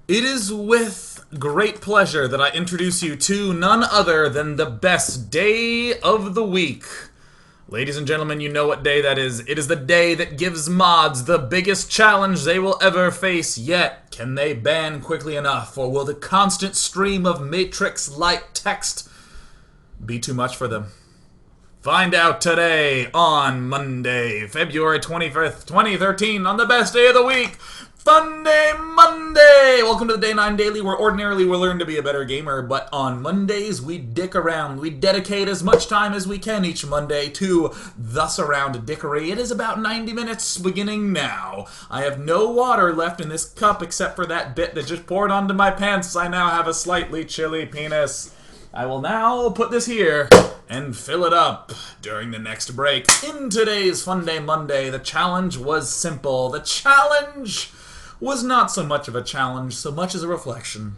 It is with great pleasure that I introduce you to none other than the best day of the week. Ladies and gentlemen, you know what day that is. It is the day that gives mods the biggest challenge they will ever face. Yet, can they ban quickly enough, or will the constant stream of Matrix-like text be too much for them? Find out today on Monday, February 25th, 2013, on the best day of the week, Funday Monday! Welcome to the Day 9 Daily, where ordinarily we'll learn to be a better gamer, but on Mondays we dick around. We dedicate as much time as we can each Monday to thus around dickery. It is about 90 minutes beginning now. I have no water left in this cup except for that bit that just poured onto my pants. I now have a slightly chilly penis. I will now put this here and fill it up during the next break. In today's Funday Monday, the challenge was simple. The challenge was not so much of a challenge, so much as a reflection.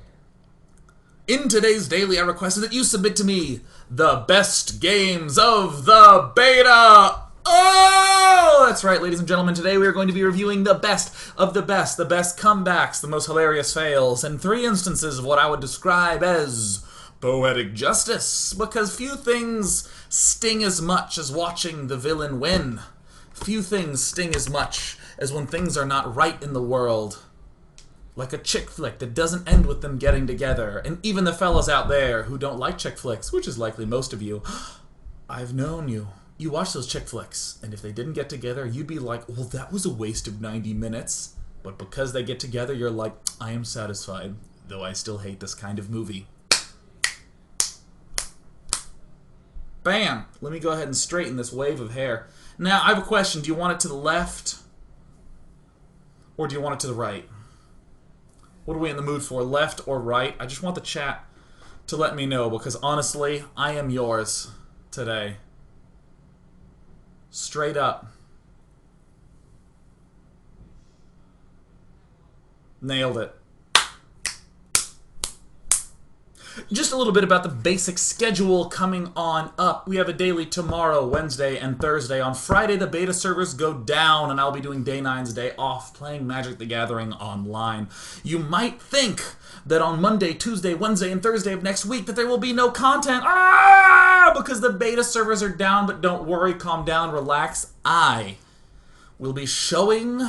In today's daily, I requested that you submit to me the best games of the beta. Oh, that's right, ladies and gentlemen. Today we are going to be reviewing the best of the best comebacks, the most hilarious fails, and 3 instances of what I would describe as poetic justice, because few things sting as much as watching the villain win. Few things sting as much as when things are not right in the world. Like a chick flick that doesn't end with them getting together. And even the fellas out there who don't like chick flicks, which is likely most of you, I've known you. You watch those chick flicks, and if they didn't get together, you'd be like, well, that was a waste of 90 minutes. But because they get together, you're like, I am satisfied, though I still hate this kind of movie. Bam! Let me go ahead and straighten this wave of hair. Now, I have a question. Do you want it to the left? Or do you want it to the right? What are we in the mood for? Left or right? I just want the chat to let me know, because honestly, I am yours today. Straight up. Nailed it. Just a little bit about the basic schedule coming on up. We have a daily tomorrow, Wednesday, and Thursday. On Friday, the beta servers go down, and I'll be doing Day 9's day off, playing Magic the Gathering online. You might think that on Monday, Tuesday, Wednesday, and Thursday of next week that there will be no content. Because the beta servers are down, but don't worry, calm down, relax. I will be showing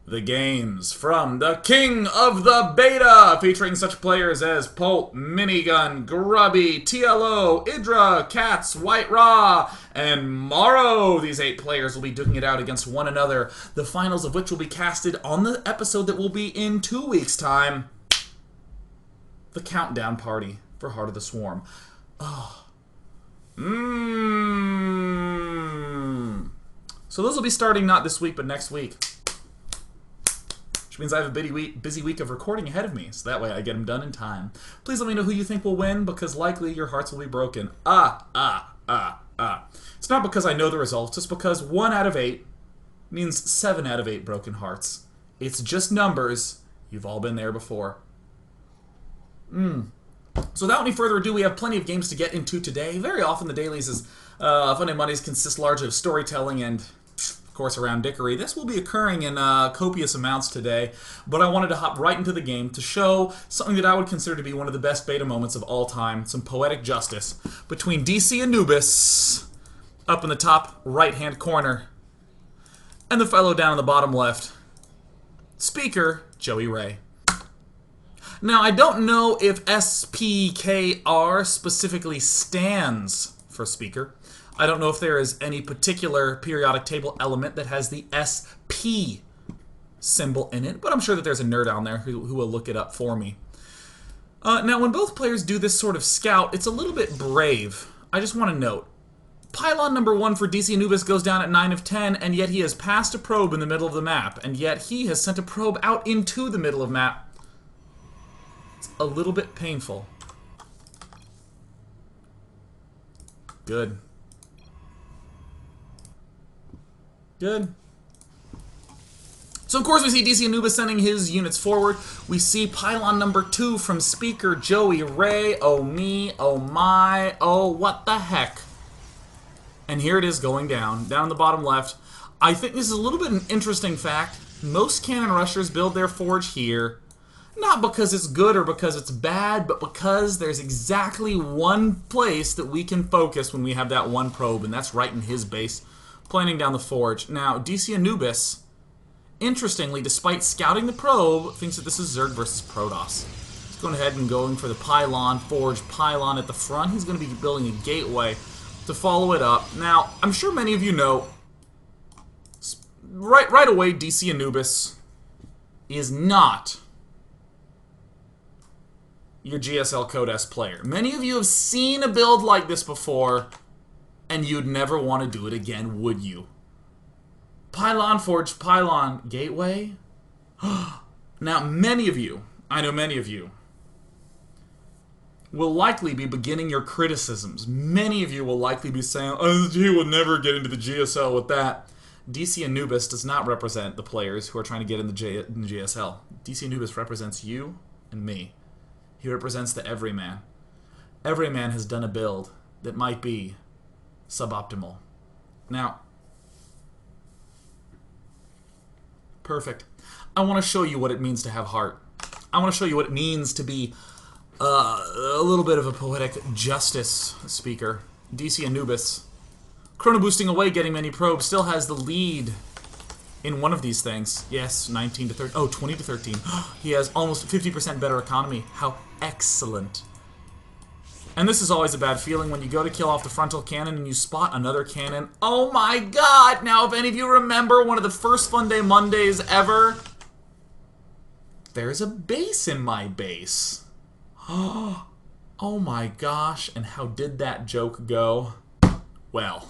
the games from the King of the Beta, featuring such players as Pulp, Minigun, Grubby, TLO, Idra, Cats, White Raw, and Morrow. These 8 players will be duking it out against one another, the finals of which will be casted on the episode that will be in 2 weeks' time. The countdown party for Heart of the Swarm. Oh. So those will be starting not this week, but next week. Which means I have a busy week of recording ahead of me, so that way I get them done in time. Please let me know who you think will win, because likely your hearts will be broken. It's not because I know the results, it's because 1 out of 8 means 7 out of 8 broken hearts. It's just numbers. You've all been there before. So without any further ado, we have plenty of games to get into today. Very often the dailies Funday Mondays consist largely of storytelling and, of course, around dickery. This will be occurring in copious amounts today, but I wanted to hop right into the game to show something that I would consider to be one of the best beta moments of all time, some poetic justice, between DC Anubis, up in the top right-hand corner, and the fellow down in the bottom left, Speaker Joey Ray. Now, I don't know if SPKR specifically stands for Speaker. I don't know if there is any particular periodic table element that has the SP symbol in it, but I'm sure that there's a nerd down there who will look it up for me. Now, when both players do this sort of scout, it's a little bit brave. I just want to note, pylon number 1 for DC Anubis goes down at 9 of 10, and yet he has passed a probe in the middle of the map, and yet he has sent a probe out into the middle of the map. It's a little bit painful. Good. Good. So, of course, we see DC Anubis sending his units forward. We see pylon number 2 from Speaker Joey Ray. Oh me, oh my, oh what the heck. And here it is going down in the bottom left. I think this is a little bit an interesting fact. Most cannon rushers build their forge here. Not because it's good or because it's bad, but because there's exactly one place that we can focus when we have that one probe, and that's right in his base, planning down the forge. Now, DC Anubis, interestingly, despite scouting the probe, thinks that this is Zerg versus Protoss. He's going ahead and going for the pylon, forge pylon at the front. He's going to be building a gateway to follow it up. Now, I'm sure many of you know, right away, DC Anubis is not your GSL Code S player. Many of you have seen a build like this before, and you'd never want to do it again, would you? Pylon, forge, pylon, gateway? Now, many of you, I know many of you, will likely be beginning your criticisms. Many of you will likely be saying, oh, he will never get into the GSL with that. DC Anubis does not represent the players who are trying to get in the GSL. DC Anubis represents you and me. He represents the everyman. Everyman has done a build that might be suboptimal. Now, perfect. I want to show you what it means to have heart. I want to show you what it means to be a little bit of a poetic justice speaker. DC Anubis, chrono boosting away, getting many probes, still has the lead in one of these things. Yes, 19 to 13. Oh, 20 to 13. He has almost 50% better economy. How excellent. And this is always a bad feeling when you go to kill off the frontal cannon and you spot another cannon. Oh my god! Now, if any of you remember one of the first Funday Mondays ever, there's a base in my base. Oh my gosh, and how did that joke go? Well,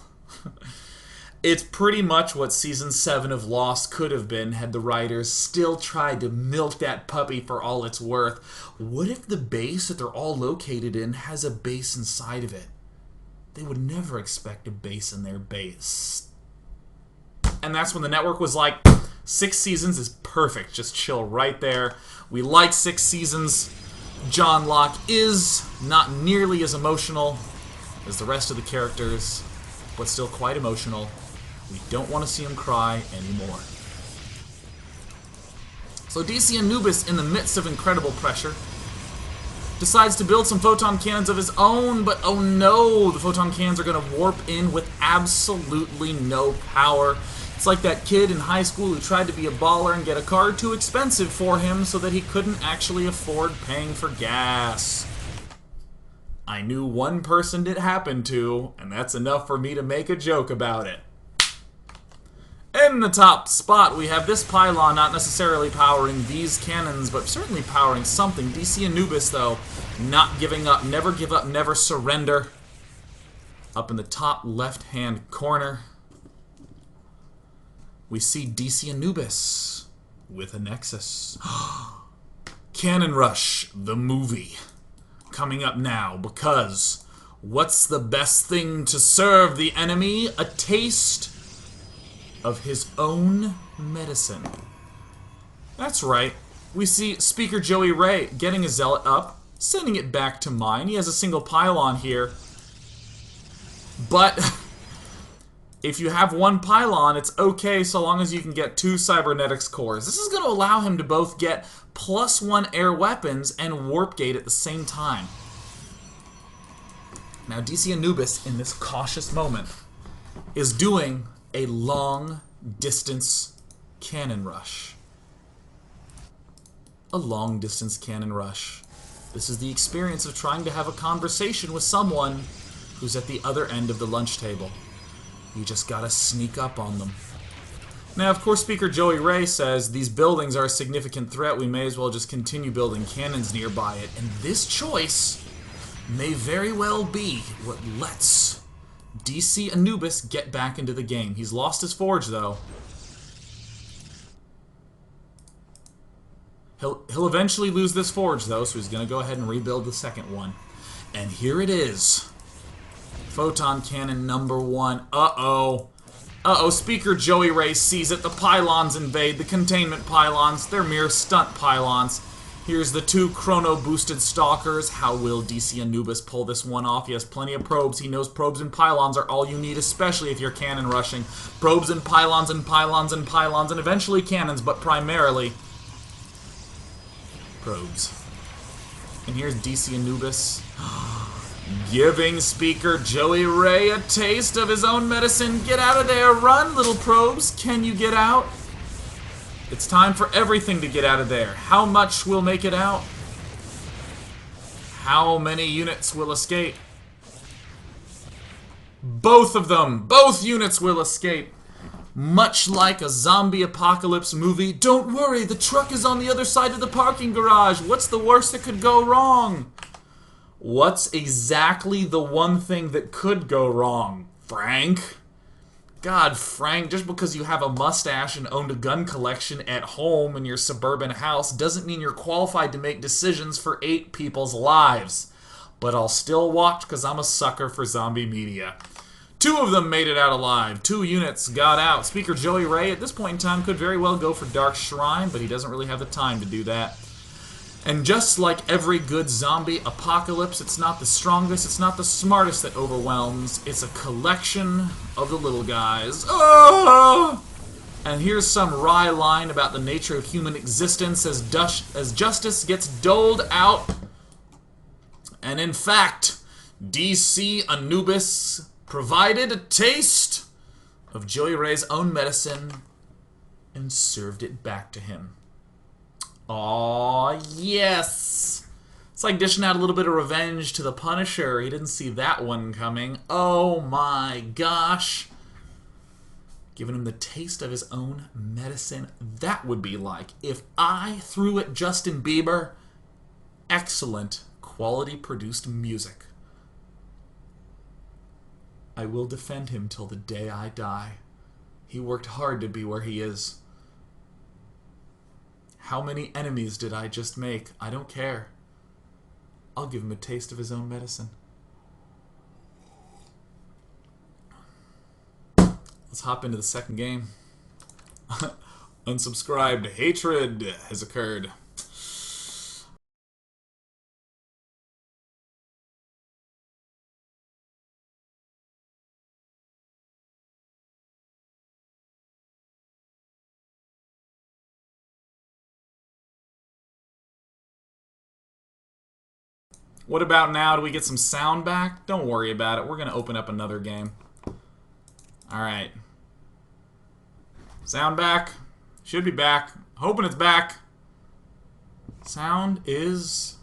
it's pretty much what Season 7 of Lost could have been had the writers still tried to milk that puppy for all it's worth. What if the base that they're all located in has a base inside of it? They would never expect a base in their base. And that's when the network was like, 6 seasons is perfect. Just chill right there. We like 6 seasons. John Locke is not nearly as emotional as the rest of the characters, but still quite emotional. We don't want to see him cry anymore. So DC Anubis, in the midst of incredible pressure, decides to build some photon cannons of his own, but oh no, the photon cannons are going to warp in with absolutely no power. It's like that kid in high school who tried to be a baller and get a car too expensive for him so that he couldn't actually afford paying for gas. I knew one person it happened to, and that's enough for me to make a joke about it. In the top spot, we have this pylon not necessarily powering these cannons, but certainly powering something. DC Anubis, though, not giving up, never surrender. Up in the top left-hand corner, we see DC Anubis with a Nexus. Cannon Rush, the movie, coming up now, because what's the best thing to serve the enemy? A taste of his own medicine. That's right. We see Speaker Joey Ray getting a Zealot up, sending it back to mine. He has a single pylon here. But if you have one pylon, it's okay so long as you can get 2 cybernetics cores. This is going to allow him to both get +1 air weapons and warp gate at the same time. Now, DC Anubis, in this cautious moment, is doing a long-distance cannon rush. A long-distance cannon rush. This is the experience of trying to have a conversation with someone who's at the other end of the lunch table. You just gotta sneak up on them. Now, of course, Speaker Joey Ray says these buildings are a significant threat. We may as well just continue building cannons nearby it. And this choice may very well be what lets DC Anubis get back into the game. He's lost his forge, though. He'll eventually lose this forge, though, so he's going to go ahead and rebuild the second one. And here it is. Photon cannon number 1. Uh-oh. Uh-oh, Speaker Joey Ray sees it. The pylons invade. The containment pylons. They're mere stunt pylons. Here's the 2 chrono-boosted stalkers. How will DC Anubis pull this one off? He has plenty of probes. He knows probes and pylons are all you need, especially if you're cannon rushing. Probes and pylons and pylons and pylons, and eventually cannons, but primarily probes. And here's DC Anubis giving Speaker Joey Ray a taste of his own medicine. Get out of there. Run, little probes. Can you get out? It's time for everything to get out of there. How much will make it out? How many units will escape? Both of them. Both units will escape. Much like a zombie apocalypse movie. Don't worry, the truck is on the other side of the parking garage. What's the worst that could go wrong? What's exactly the one thing that could go wrong, Frank? God, Frank, just because you have a mustache and owned a gun collection at home in your suburban house doesn't mean you're qualified to make decisions for 8 people's lives. But I'll still watch because I'm a sucker for zombie media. 2 of them made it out alive. 2 units got out. Speaker Joey Ray at this point in time could very well go for Dark Shrine, but he doesn't really have the time to do that. And just like every good zombie apocalypse, it's not the strongest, it's not the smartest that overwhelms. It's a collection of the little guys. Ah! And here's some wry line about the nature of human existence as justice gets doled out. And in fact, DC Anubis provided a taste of Joey Ray's own medicine and served it back to him. Aw, yes! It's like dishing out a little bit of revenge to the Punisher. He didn't see that one coming. Oh my gosh. Giving him the taste of his own medicine. That would be like if I threw at Justin Bieber excellent quality produced music. I will defend him till the day I die. He worked hard to be where he is. How many enemies did I just make? I don't care. I'll give him a taste of his own medicine. Let's hop into the second game. Unsubscribed. Hatred has occurred. What about now? Do we get some sound back? Don't worry about it. We're going to open up another game. Alright. Sound back. Should be back. Hoping it's back. Sound is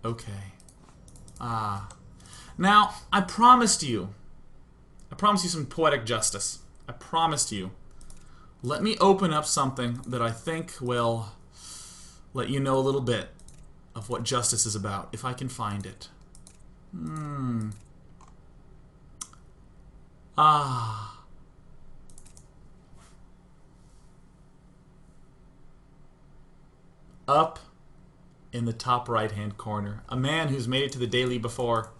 okay. Now, I promised you some poetic justice. I promised you. Let me open up something that I think will let you know a little bit of what justice is about, if I can find it. Up in the top right-hand corner, a man who's made it to the daily before.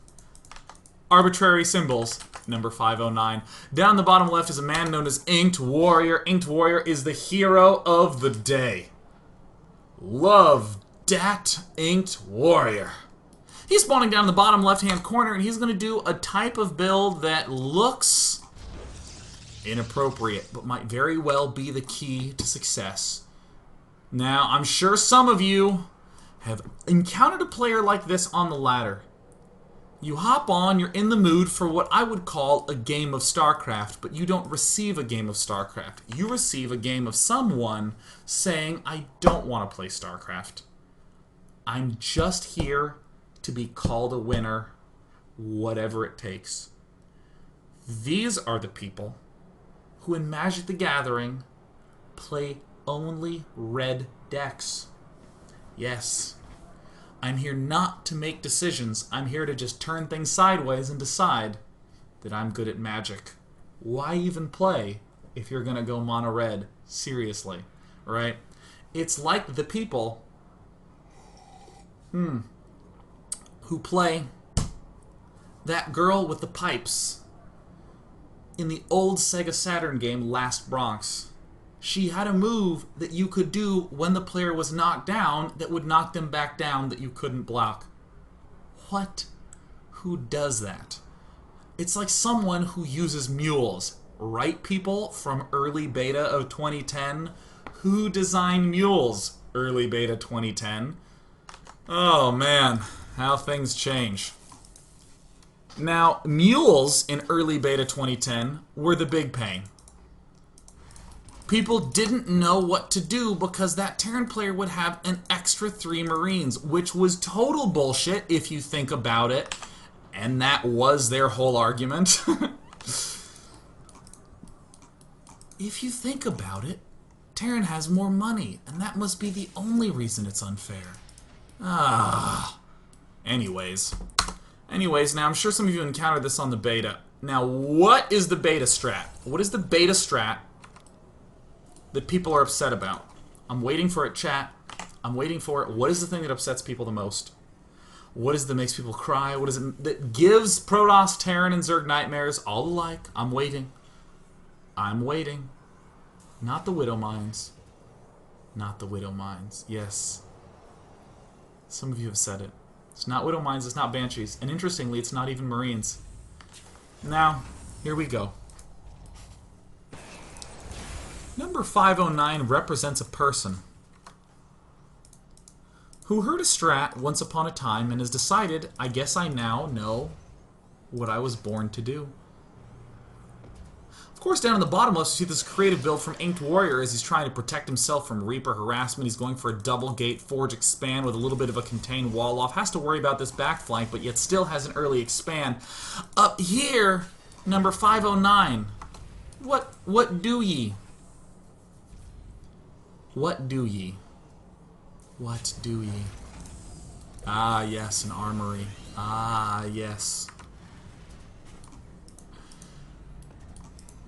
Arbitrary symbols, number 509. Down the bottom left is a man known as Inked Warrior. Inked Warrior is the hero of the day. Love Dat Inked Warrior. He's spawning down in the bottom left-hand corner, and he's going to do a type of build that looks inappropriate, but might very well be the key to success. Now, I'm sure some of you have encountered a player like this on the ladder. You hop on, you're in the mood for what I would call a game of StarCraft, but you don't receive a game of StarCraft. You receive a game of someone saying, I don't want to play StarCraft. I'm just here to be called a winner, whatever it takes. These are the people who in Magic the Gathering play only red decks. Yes, I'm here not to make decisions. I'm here to just turn things sideways and decide that I'm good at Magic. Why even play if you're going to go mono red? Seriously, right? It's like the people who play that girl with the pipes in the old Sega Saturn game Last Bronx. She had a move that you could do when the player was knocked down that would knock them back down that you couldn't block. What? Who does that? It's like someone who uses mules. Right, people from early beta of 2010 Who designed mules? Early beta 2010. Oh man, how things change. Now, mules in early beta 2010 were the big pain. People didn't know what to do because that Terran player would have an extra 3 Marines, which was total bullshit if you think about it. And that was their whole argument. If you think about it, Terran has more money, and that must be the only reason it's unfair. Anyways, now I'm sure some of you encountered this on the beta. Now, what is the beta strat? What is the beta strat that people are upset about? I'm waiting for it, chat. I'm waiting for it. What is the thing that upsets people the most? What is it that makes people cry? What is it that gives Protoss, Terran, and Zerg nightmares all alike? I'm waiting. I'm waiting. Not the Widow Mines. Not the Widow Mines. Yes. Some of you have said it. It's not Widow Mines, it's not Banshees. And interestingly, it's not even Marines. Now, here we go. Number 509 represents a person who heard a strat once upon a time and has decided, I guess I now know what I was born to do. Of course, down in the bottom left, you see this creative build from Inked Warrior as he's trying to protect himself from Reaper harassment. He's going for a double gate Forge expand with a little bit of a contained wall off. Has to worry about this back flank, but yet still has an early expand. Up here, number 509. What do ye? What do ye? What do ye? Ah, yes, an armory. Ah, yes.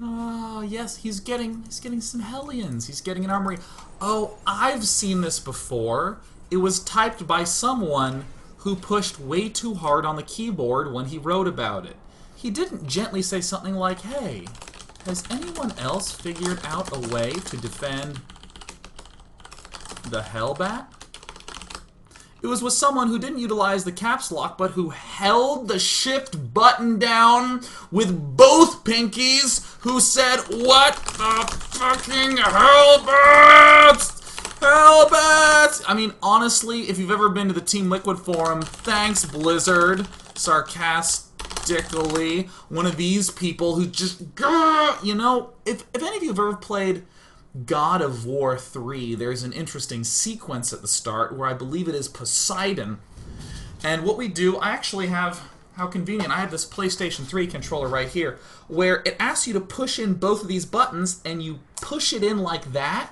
Oh, yes, he's getting some Hellions. He's getting an armory. Oh, I've seen this before. It was typed by someone who pushed way too hard on the keyboard when he wrote about it. He didn't gently say something like, hey, has anyone else figured out a way to defend the Hellbat? It was with someone who didn't utilize the caps lock, but who held the shift button down with both pinkies, who said, what the fucking Hellbats? Hellbats! I mean, honestly, if you've ever been to the Team Liquid forum, thanks, Blizzard, sarcastically, one of these people who just, you know, if any of you have ever played God of War 3, there's an interesting sequence at the start where I believe it is Poseidon. And what we do, I actually have, how convenient, I have this PlayStation 3 controller right here, where it asks you to push in both of these buttons, and you push it in like that,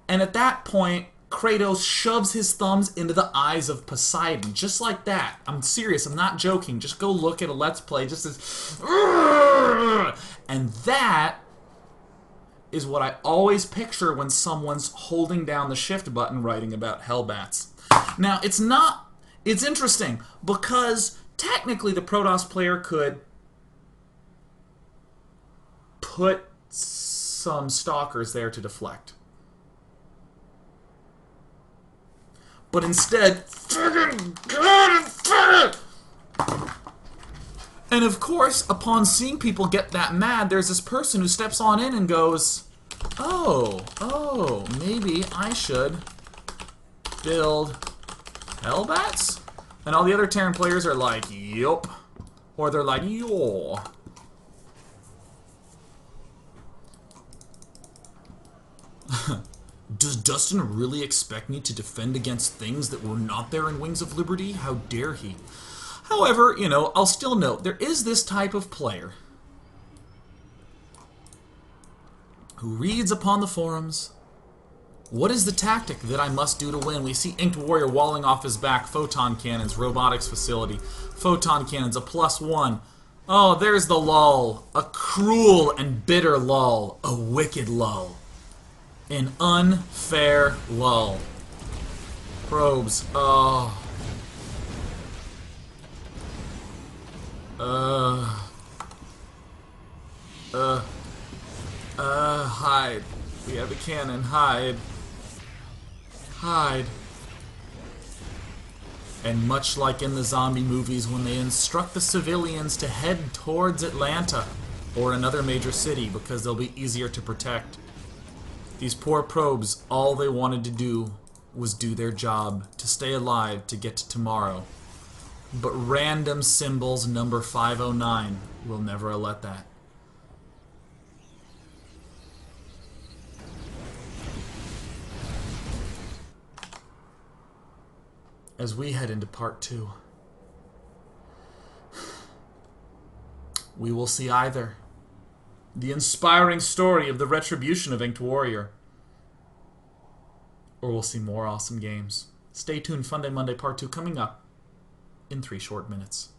and at that point, Kratos shoves his thumbs into the eyes of Poseidon, just like that. I'm serious, I'm not joking, just go look at a Let's Play, just as, and that is what I always picture when someone's holding down the shift button writing about Hellbats. Now, it's interesting, because technically the Protoss player could put some stalkers there to deflect. But instead, and of course, upon seeing people get that mad, there's this person who steps on in and goes, oh, maybe I should build Hellbats? And all the other Terran players are like, yup. Or they're like, yo. Does Dustin really expect me to defend against things that were not there in Wings of Liberty? How dare he? However, you know, I'll still note, there is this type of player who reads upon the forums, what is the tactic that I must do to win? We see Inked Warrior walling off his back, photon cannons, robotics facility, photon cannons, a +1. Oh, there's the lull, a cruel and bitter lull, a wicked lull, an unfair lull. Probes, oh. Hide. We have a cannon. Hide. Hide. And much like in the zombie movies when they instruct the civilians to head towards Atlanta or another major city because they'll be easier to protect, These poor probes, all they wanted to do was do their job, to stay alive, to get to tomorrow. But random symbols number 509 will never let that. As we head into part 2, we will see either the inspiring story of the retribution of Inked Warrior, or we'll see more awesome games. Stay tuned, Funday Monday Part 2 coming up in 3 short minutes.